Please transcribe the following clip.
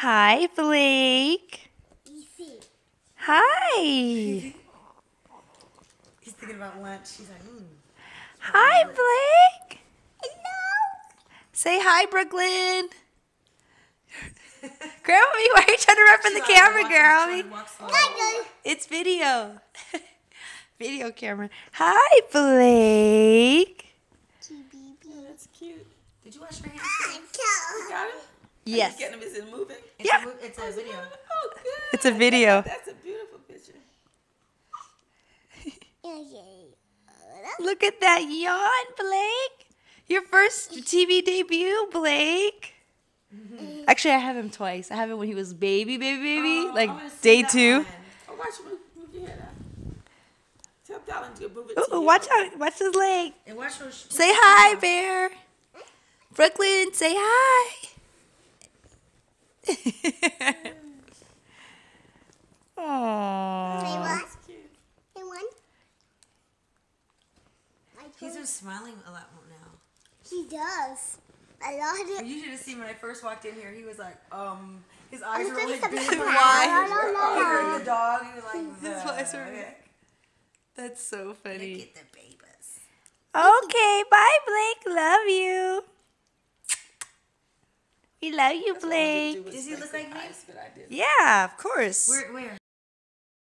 Hi, Blake. Easy. Hi. He's thinking about lunch. He's like, Hi, Blake. Hello. Say hi, Brooklyn. Grandma, why are you trying to run from the camera, girl? It's video. Video camera. Hi, Blake. oh, that's cute. Did you wash your hands? You got him? Yes. Getting him, is it moving? Yeah. It's a video. Oh, good. It's a video. That's a beautiful picture. Look at that yawn, Blake. Your first TV debut, Blake. Actually, I have him twice. I have him when he was baby, Oh, I like wanna see day that 2. one. Oh, watch him move your head up. Tell Dallin to move it to Ooh, you. watch out. Watch his leg. And watch her. Say hi, Bear. Brooklyn, say hi. Aww. He's just smiling a lot more now. He does. I love it. You should have seen when I first walked in here. He was like, his eyes were gonna like stop big. the Why? He heard the dog. He was like, His eyes were okay. That's so funny. Look at the babies. Okay, bye, Blake. Love you. We love you, Blake. Does he look like me? Yeah, of course. Where?